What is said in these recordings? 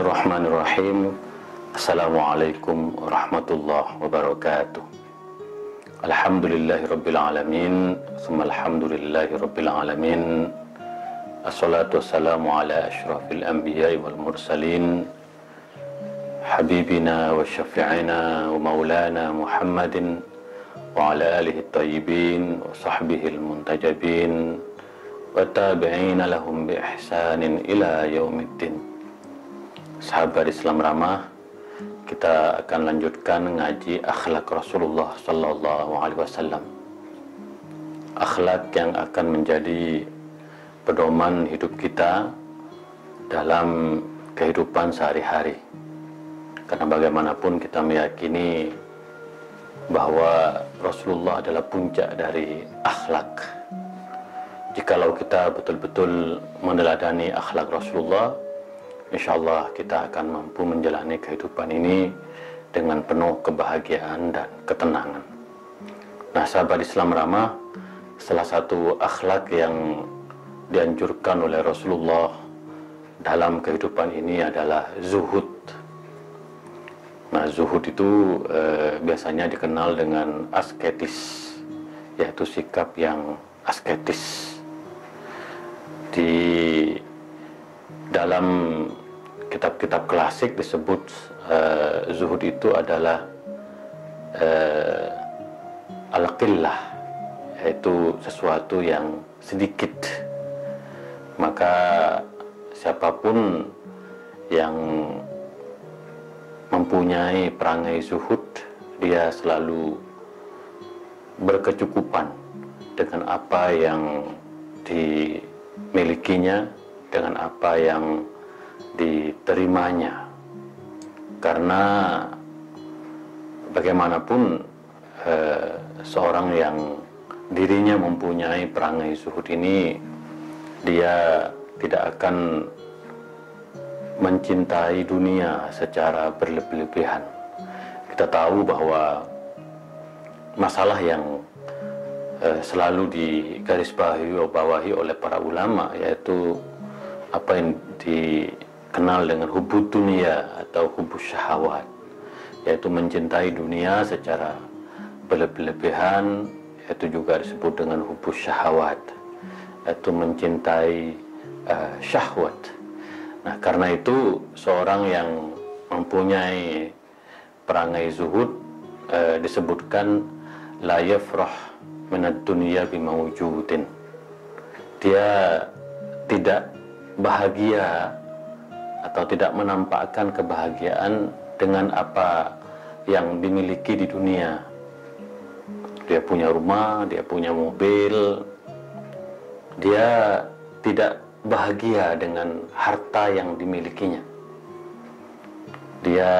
Bismillahirrahmanirrahim. Assalamualaikum warahmatullahi wabarakatuh. Alhamdulillahirabbil alamin, tsumma alhamdulillahirabbil alamin. Assalatu wassalamu ala asyrafil anbiya'i wal mursalin, habibina wa syafi'ina wa maulana Muhammadin wa ala alihi tayyibin wa sahbihi al-muntajabin wa tabi'ina lahum bi ihsanin ila yaumiddin. Sahabat Islam Ramah, kita akan lanjutkan ngaji akhlak Rasulullah Sallallahu Alaihi Wasallam. Akhlak yang akan menjadi pedoman hidup kita dalam kehidupan sehari-hari. Karena bagaimanapun kita meyakini bahwa Rasulullah adalah puncak dari akhlak. Jikalau kita betul-betul meneladani akhlak Rasulullah, insyaallah kita akan mampu menjalani kehidupan ini dengan penuh kebahagiaan dan ketenangan. Nah, sahabat Islam Ramah, salah satu akhlak yang dianjurkan oleh Rasulullah dalam kehidupan ini adalah zuhud. Nah, zuhud itu biasanya dikenal dengan asketis, yaitu sikap yang asketis. Di dalam kitab-kitab klasik disebut zuhud itu adalah al-qillah, yaitu sesuatu yang sedikit. Maka siapapun yang mempunyai perangai zuhud, dia selalu berkecukupan dengan apa yang dimilikinya, dengan apa yang diterimanya. Karena bagaimanapun seorang yang dirinya mempunyai perangai zuhud ini, dia tidak akan mencintai dunia secara berlebih-lebihan. Kita tahu bahwa masalah yang selalu digarisbawahi oleh para ulama, yaitu apa yang dikenal dengan hubud dunia atau hubus syahwat, yaitu mencintai dunia secara berlebihan, yaitu juga disebut dengan hubus syahwat, yaitu mencintai syahwat. Nah, karena itu seorang yang mempunyai perangai zuhud disebutkan la yafrah minad dunya bimawjudin. Dia tidak bahagia atau tidak menampakkan kebahagiaan dengan apa yang dimiliki di dunia. Dia punya rumah, dia punya mobil, dia tidak bahagia dengan harta yang dimilikinya. Dia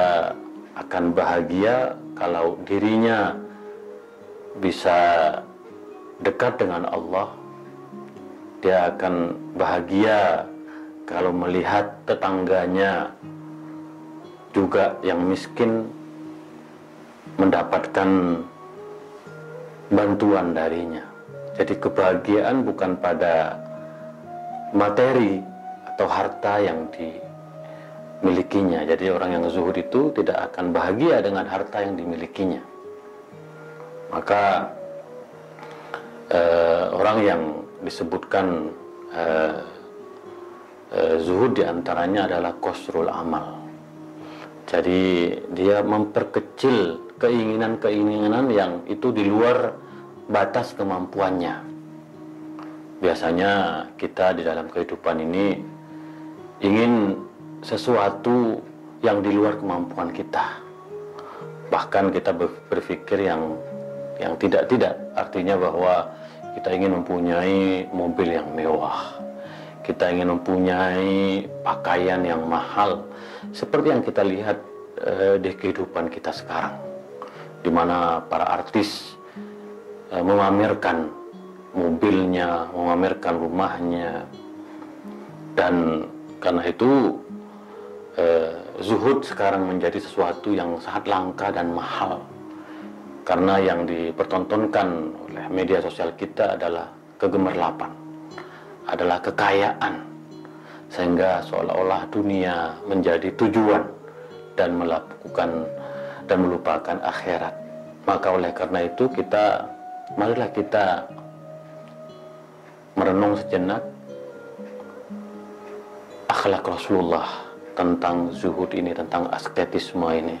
akan bahagia kalau dirinya bisa dekat dengan Allah. Dia akan bahagia kalau melihat tetangganya juga yang miskin mendapatkan bantuan darinya. Jadi kebahagiaan bukan pada materi atau harta yang dimilikinya. Jadi orang yang zuhud itu tidak akan bahagia dengan harta yang dimilikinya. Maka orang yang disebutkan zuhud diantaranya adalah qasrul amal. Jadi dia memperkecil keinginan-keinginan yang itu di luar batas kemampuannya. Biasanya kita di dalam kehidupan ini ingin sesuatu yang di luar kemampuan kita. Bahkan kita berpikir yang tidak-tidak, artinya bahwa kita ingin mempunyai mobil yang mewah, kita ingin mempunyai pakaian yang mahal, seperti yang kita lihat di kehidupan kita sekarang, di mana para artis memamerkan mobilnya, memamerkan rumahnya. Dan karena itu zuhud sekarang menjadi sesuatu yang sangat langka dan mahal, karena yang dipertontonkan oleh media sosial kita adalah kegemerlapan, adalah kekayaan. sehingga seolah-olah dunia menjadi tujuan dan melupakan akhirat. Maka oleh karena itu marilah kita merenung sejenak akhlak Rasulullah tentang zuhud ini, tentang asketisme ini.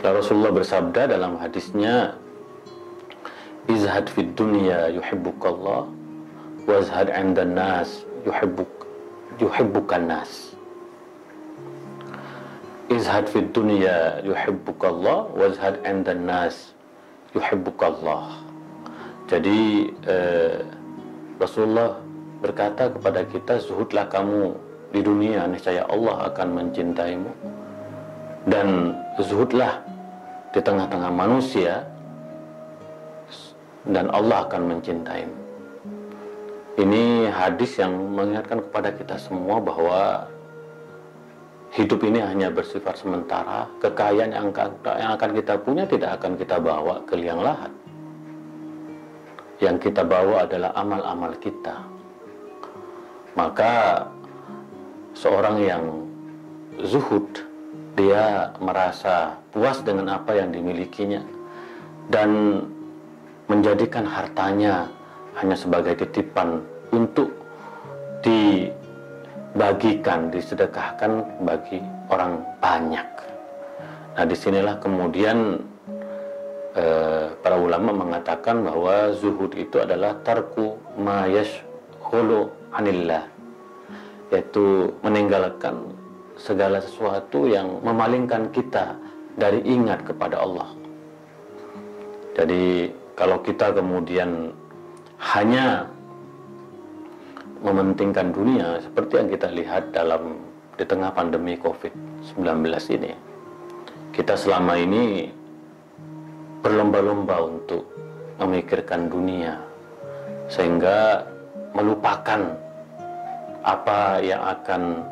Lalu Rasulullah bersabda dalam hadisnya, izhad fid dunya yuhibbukallah, wazhad 'indan nas yuhibbukan nas. Izhad fid dunya yuhibbukallah, wazhad 'indan nas yuhibbukallah. Jadi Rasulullah berkata kepada kita, zuhudlah kamu di dunia, niscaya Allah akan mencintaimu, dan zuhudlah di tengah-tengah manusia dan Allah akan mencintaimu. Ini hadis yang mengingatkan kepada kita semua bahwa hidup ini hanya bersifat sementara. Kekayaan yang akan kita punya tidak akan kita bawa ke liang lahat. Yang kita bawa adalah amal-amal kita. Maka seorang yang zuhud, dia merasa puas dengan apa yang dimilikinya dan menjadikan hartanya hanya sebagai titipan untuk dibagikan, disedekahkan bagi orang banyak. Nah, disinilah kemudian para ulama mengatakan bahwa zuhud itu adalah tarku ma yashghulu anillah, yaitu meninggalkan segala sesuatu yang memalingkan kita dari ingat kepada Allah. Jadi kalau kita kemudian hanya mementingkan dunia seperti yang kita lihat di tengah pandemi COVID-19 ini, kita selama ini berlomba-lomba untuk memikirkan dunia sehingga melupakan apa yang akan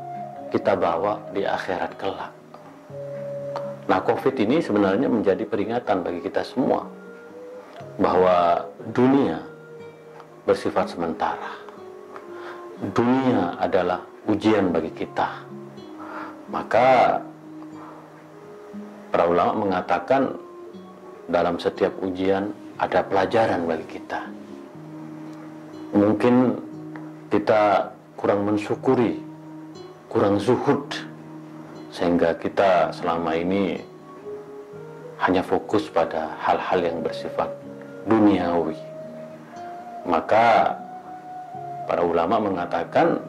kita bawa di akhirat kelak. Nah, COVID ini sebenarnya menjadi peringatan bagi kita semua bahwa dunia bersifat sementara. Dunia adalah ujian bagi kita. Maka para ulama mengatakan dalam setiap ujian ada pelajaran bagi kita. Mungkin kita kurang mensyukuri, kurang zuhud, sehingga kita selama ini hanya fokus pada hal-hal yang bersifat duniawi. Maka para ulama mengatakan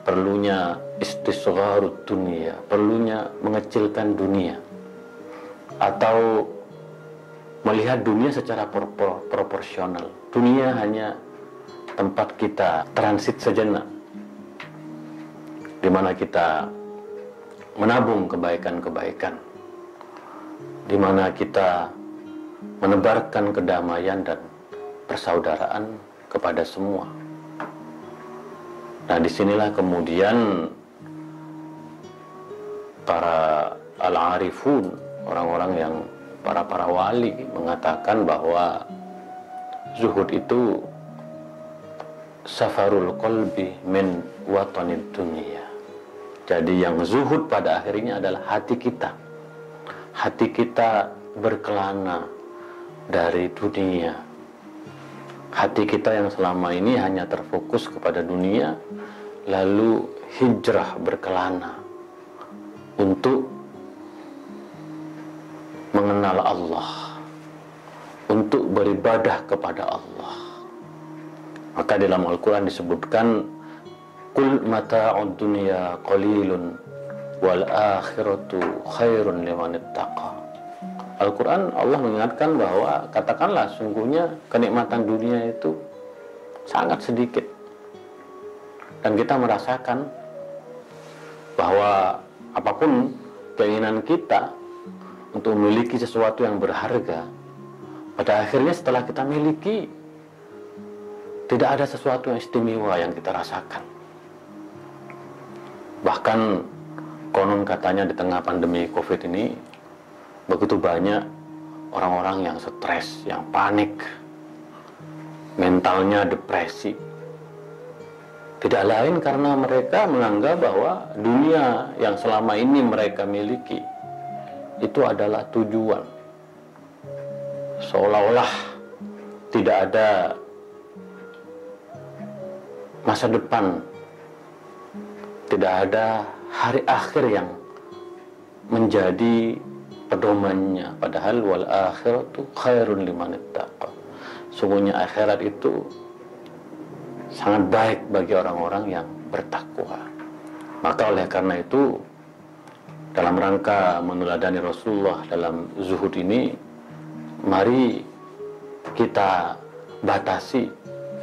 perlunya istisgharud dunia, perlunya mengecilkan dunia, atau melihat dunia secara proporsional. Dunia hanya tempat kita transit sejenak, di mana kita menabung kebaikan-kebaikan, di mana kita menebarkan kedamaian dan persaudaraan kepada semua. Nah, disinilah kemudian para al-arifun, orang-orang yang para wali mengatakan bahwa zuhud itu safarul qalbi min watanid dunia. Jadi yang zuhud pada akhirnya adalah hati kita. Hati kita berkelana dari dunia. Hati kita yang selama ini hanya terfokus kepada dunia, lalu hijrah berkelana untuk mengenal Allah, untuk beribadah kepada Allah. Maka dalam Al-Quran disebutkan, Qul mata'ud dunya qalilun wal akhiratu khairun liman ittaqa. Al-Quran, Allah mengingatkan bahwa katakanlah sungguhnya kenikmatan dunia itu sangat sedikit. Dan kita merasakan bahwa apapun keinginan kita untuk memiliki sesuatu yang berharga, pada akhirnya setelah kita miliki, tidak ada sesuatu yang istimewa yang kita rasakan. Bahkan konon katanya di tengah pandemi COVID ini begitu banyak orang-orang yang stres, yang panik, mentalnya depresi. Tidak lain karena mereka menganggap bahwa dunia yang selama ini mereka miliki itu adalah tujuan. Seolah-olah tidak ada masa depan, tidak ada hari akhir yang menjadi pedomannya. Padahal wal akhiratu khairun liman ittaqa. Sungguhnya akhirat itu sangat baik bagi orang-orang yang bertakwa. Maka oleh karena itu, dalam rangka meneladani Rasulullah dalam zuhud ini, mari kita batasi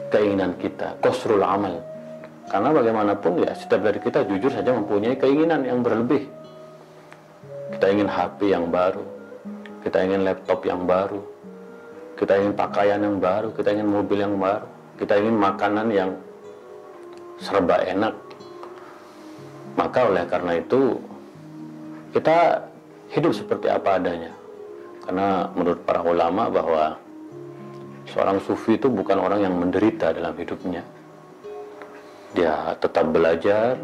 keinginan kita, qasrul amal. Karena bagaimanapun ya, setiap dari kita jujur saja mempunyai keinginan yang berlebih. Kita ingin HP yang baru, kita ingin laptop yang baru, kita ingin pakaian yang baru, kita ingin mobil yang baru, kita ingin makanan yang serba enak. Maka oleh karena itu, kita hidup seperti apa adanya. Karena menurut para ulama bahwa seorang sufi itu bukan orang yang menderita dalam hidupnya. Dia tetap belajar,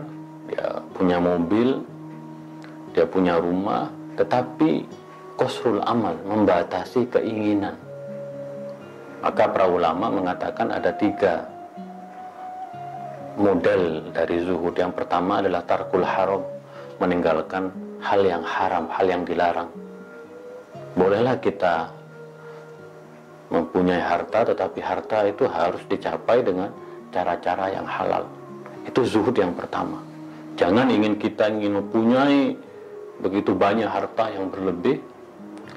dia punya mobil, dia punya rumah, tetapi qasrul amal, membatasi keinginan. Maka para ulama mengatakan ada 3 model dari zuhud. Yang pertama adalah tarkul haram, meninggalkan hal yang haram, hal yang dilarang. Bolehlah kita mempunyai harta, tetapi harta itu harus dicapai dengan cara-cara yang halal. Itu zuhud yang pertama. Jangan kita ingin mempunyai begitu banyak harta yang berlebih,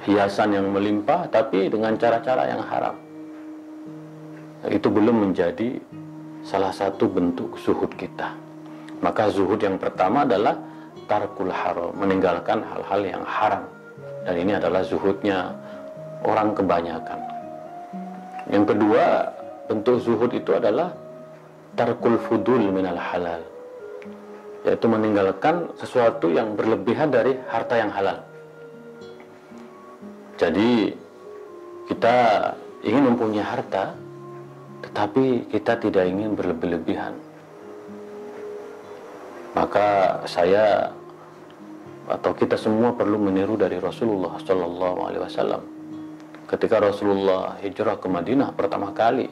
hiasan yang melimpah, tapi dengan cara-cara yang haram. Itu belum menjadi salah satu bentuk zuhud kita. Maka zuhud yang pertama adalah tarkul haram, meninggalkan hal-hal yang haram. Dan ini adalah zuhudnya orang kebanyakan. Yang kedua, bentuk zuhud itu adalah tarkul fudul minal halal, yaitu meninggalkan sesuatu yang berlebihan dari harta yang halal. Jadi kita ingin mempunyai harta, tetapi kita tidak ingin berlebih-lebihan. Maka saya atau kita semua perlu meniru dari Rasulullah SAW. Ketika Rasulullah hijrah ke Madinah pertama kali,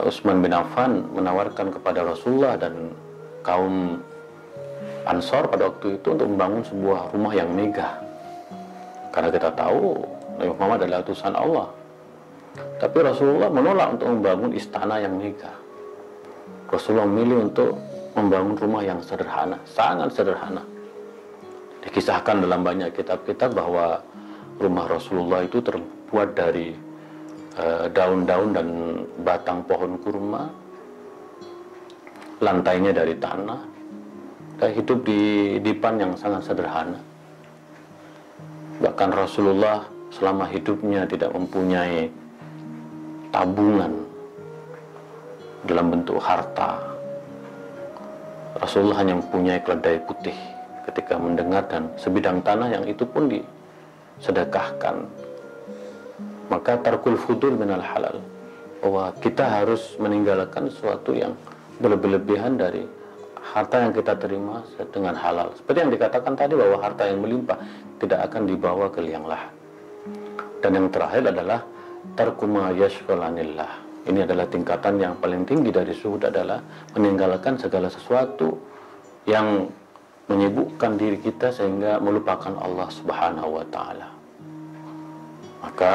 Utsman bin Affan menawarkan kepada Rasulullah dan kaum Ansor pada waktu itu untuk membangun sebuah rumah yang megah. Karena kita tahu Nabi Muhammad adalah utusan Allah. Tapi Rasulullah menolak untuk membangun istana yang megah. Rasulullah memilih untuk membangun rumah yang sederhana, sangat sederhana. Dikisahkan dalam banyak kitab-kitab bahwa rumah Rasulullah itu terbuat dari daun-daun dan batang pohon kurma, lantainya dari tanah, dan hidup di dipan yang sangat sederhana. Bahkan Rasulullah selama hidupnya tidak mempunyai tabungan dalam bentuk harta. Rasulullah hanya mempunyai keledai putih ketika mendengar, dan sebidang tanah yang itu pun disedekahkan. Maka tarkul fudul minal halal, bahwa kita harus meninggalkan sesuatu yang berlebihan dari harta yang kita terima dengan halal. Seperti yang dikatakan tadi bahwa harta yang melimpah tidak akan dibawa ke liang lahat. Dan yang terakhir adalah tarku ma yashghalanillah. Ini adalah tingkatan yang paling tinggi dari zuhud, adalah meninggalkan segala sesuatu yang menyibukkan diri kita sehingga melupakan Allah Subhanahu wa taala. Maka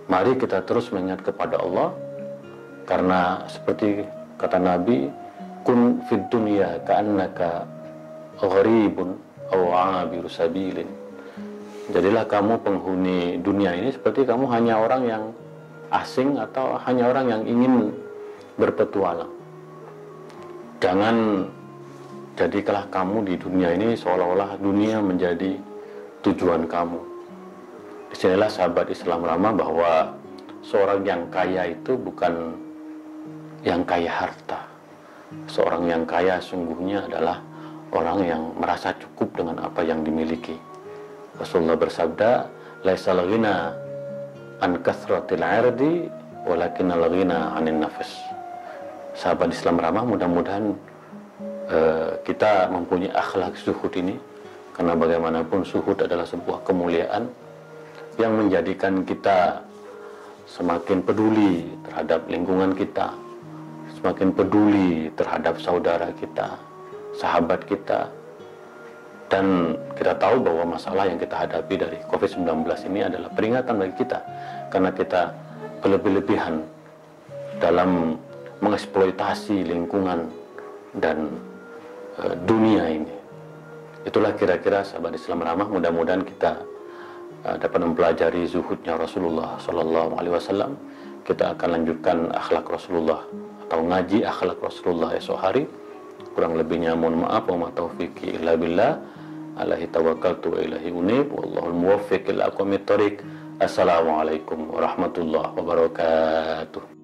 mari kita terus mengingat kepada Allah, karena seperti kata Nabi, kun fid dunya ka'annaka gharibun aw 'abiru sabilin. Jadilah kamu penghuni dunia ini seperti kamu hanya orang yang asing atau hanya orang yang ingin berpetualang. Jangan jadikanlah kamu di dunia ini seolah-olah dunia menjadi tujuan kamu. Disinilah sahabat Islam lama bahwa seorang yang kaya itu bukan yang kaya harta. Seorang yang kaya sungguhnya adalah orang yang merasa cukup dengan apa yang dimiliki. Rasulullah bersabda, laisal ghina an kathratil 'irdi walakinnal ghina 'anin nafs. sahabat Islam ramah, mudah-mudahan kita mempunyai akhlak zuhud ini, karena bagaimanapun zuhud adalah sebuah kemuliaan yang menjadikan kita semakin peduli terhadap lingkungan kita, semakin peduli terhadap saudara kita, sahabat kita. Dan kita tahu bahwa masalah yang kita hadapi dari COVID-19 ini adalah peringatan bagi kita, karena kita berlebih-lebihan dalam mengeksploitasi lingkungan dan dunia ini. Itulah kira-kira sahabat Islam ramah, mudah-mudahan kita dapat mempelajari zuhudnya Rasulullah Sallallahu Alaihi Wasallam. Kita akan lanjutkan akhlak Rasulullah atau ngaji akhlak Rasulullah esok hari. Kurang lebihnya mohon maaf, wa ma taufiqi illa billah, alaihi tawakkaltu wa ilaihi unib, wallahul muwaffiq ila aqwamit thoriq. Assalamualaikum warahmatullahi wabarakatuh.